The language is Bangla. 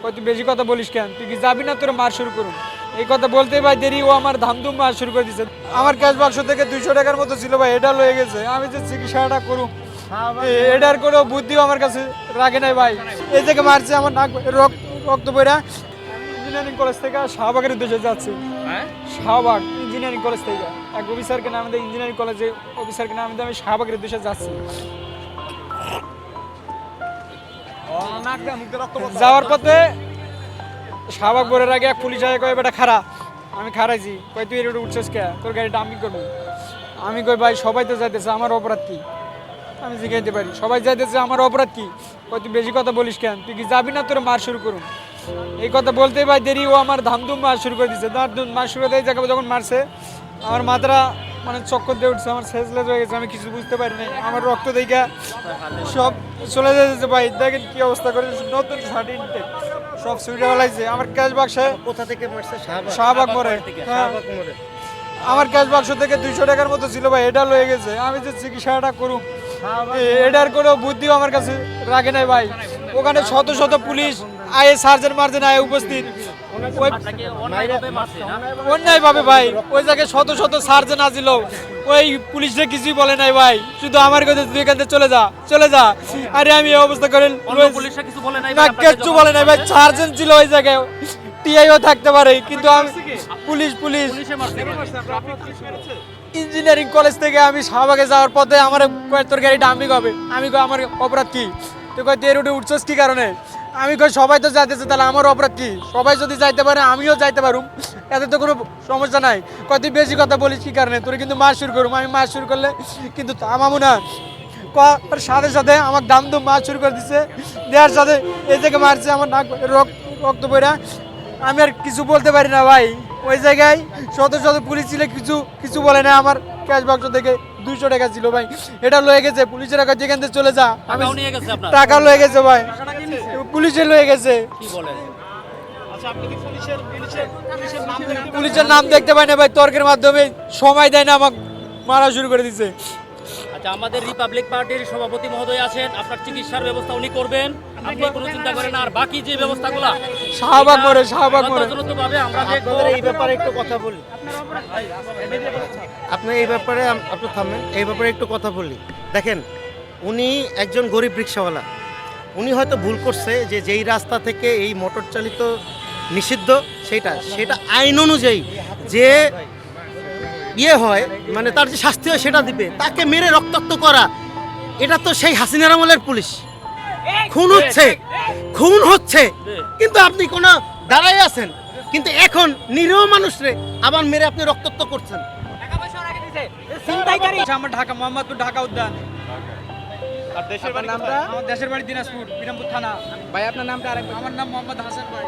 কত বেশি কথা বলিস কেন? তুই কি যাবি না? তোর মার শুরু করুন। এই কথা বলতেই ভাই দেরি, ও আমার ধামধুম মার শুরু করে দিচ্ছে। আমার ক্যাশ বাক্স থেকে 200 টাকার মতো ছিল ভাই, এটা লয়ে গেছে। আমি যে চিকিৎসাটা করুম এটার কোনো বুদ্ধিও আমার কাছে রাখে নাই ভাই। এই থেকে মারছে আমার নাক রক্ত বইরা। ইঞ্জিনিয়ারিং কলেজ থেকে শাহবাগের উদ্দেশ্যে যাচ্ছি। শাহবাগ ইঞ্জিনিয়ারিং কলেজ থেকে এক অফিসারকে নাম দেয়, ইঞ্জিনিয়ারিং কলেজে অফিসারকে নাম দিয়ে আমি শাহবাগের উদ্দেশ্যে যাচ্ছি। যাওয়ার পথে শাহবাগ বোরের আগে এক পুলিশ আগে কয় বেটা খারা। আমি খারাইছি, কয় তুই এটা উঠছিস কে? তোর গাড়িটা আমি করবো। আমি কই ভাই সবাই তো যাইতেছে, আমার অপরাধ কি? আমি জিজ্ঞাসা পারি সবাই যাইতেছে, আমার অপরাধ কি? কয় তুই বেশি কথা বলিস কেন? তুই কি যাবি না? তোর মার শুরু করুন। এই কথা বলতেই ভাই দেরি, ও আমার ধামধুম মার শুরু করে দিচ্ছে। মার শুরু করে জায়গায় যখন মারছে আমার মাথাটা মানে চক্কর দিয়ে উঠছে, আমার সেন্সলেস হয়ে গেছে, আমি কিছু বুঝতে পারি নাই। আমার রক্ত দেখা সব চলে যাচ্ছে ভাই। দেখেন কি অবস্থা করে, নতুন সার্টিফিকেট সব সুইটা ফেলাইছে। আমার ক্যাশ বাক্সে কোথা থেকে মারছে? শাহবাগ মোড়ে। শাহবাগ মোড়ে। আমার ক্যাশ বাক্স থেকে 200 টাকার মতো ছিল ভাই, এটা লয়ে গেছে। আমি যে চিকিৎসাটা করুম এটার কোনো বুদ্ধিও আমার কাছে রাখে নাই ভাই। ওখানে শত শত পুলিশ আয়ে সার্জেন্ট মার্জেন আয়ে উপস্থিত। অন্যায় ভাবে ভাই ওই জায়গায় শত শত সার্জেন আসিল, ওই পুলিশরা কিছুই বলে নাই ভাই, শুধু আমার কাছে তুই এখান থেকে চলে যা চলে যা। আরে আমি এই অবস্থা করে কিছু বলে নাই না, কিচ্ছু বলে নাই ভাই। সার্জেন ছিল ওই জায়গায়, টিআইও থাকতে পারে, কিন্তু আমি পুলিশ ইঞ্জিনিয়ারিং কলেজ থেকে আমি শাহবাগে যাওয়ার পথে আমার কয় তোর গাড়িটা আমি কবে। আমি কই আমার অপরাধ কি? তুই কয় তুই রুটে উঠছস কি কারণে? আমি কই সবাই তো যাইতেছে, তাহলে আমার অপরাধ কি? সবাই যদি যাইতে পারে আমিও যাইতে পারুম, এতে তো কোনো সমস্যা নাই। কয় তুই বেশি কথা বলিস কি কারণে? তোর কিন্তু মার শুরু করুম। আমি মার শুরু করলে কিন্তু থামাবো না। কর সাথে সাথে আমার দামদুম মার শুরু করে দিচ্ছে। দেওয়ার সাথে এই থেকে মারছে আমার নাক রক্ত বইরা। আমি আর কিছু বলতে পারি না ভাই। ওই জায়গায় শত শত পুলিশ ছিল, কিছু বলে না। আমার ক্যাশ বাক্স থেকে 200 টাকা ছিল ভাই, এটা লয়ে গেছে। পুলিশের কাছে যেখান থেকে চলে যা, আমি টাকা লয়ে গেছে ভাই, পুলিশে লয়ে গেছে। পুলিশের নাম দেখতে পাই না ভাই, তর্কের মাধ্যমে সময় দেয় না, আমাকে মারা শুরু করে দিছে। আচ্ছা, আমাদের রিপাবলিক পার্টির সভাপতি মহোদয় আছেন, আপনার চিকিৎসার ব্যবস্থা উনি করবেন, আপনি কোনো চিন্তা করেন না। আর বাকি যে ব্যবস্থাগুলো শাহবাগ মোড়ে যথাযথভাবে আমরা দেখব। এই ব্যাপারে একটু কথা বলি। আপনি এই ব্যাপারে আপনি থামবেন, এই ব্যাপারে একটু কথা বলি। দেখেন, উনি একজন গরিব রিক্সাওয়ালা। উনি হয়তো ভুল করছে যে যেই রাস্তা থেকে এই মোটর চালিত নিষিদ্ধ সেটা আইন অনুযায়ী যে হয়, মানে তার যে শাস্তি হয় সেটা দিবে। তাকে মেরে রক্তাক্ত করা, এটা তো সেই হাসিনার আমলের পুলিশ। খুন হচ্ছে কিন্তু আপনি কোনো দাঁড়াই আছেন, কিন্তু এখন নিরীহ মানুষরে আবার মেরে আপনি রক্তাক্ত করছেন। আমার ঢাকা মোহাম্মদপুর ঢাকা উদ্যান। আপনার নামটা? আমার দেশের বাড়ি দিনাজপুর, বিরামপুর থানা। ভাই আপনার নামটা আরেকবার? আমার নাম মোহাম্মদ হাসান ভাই।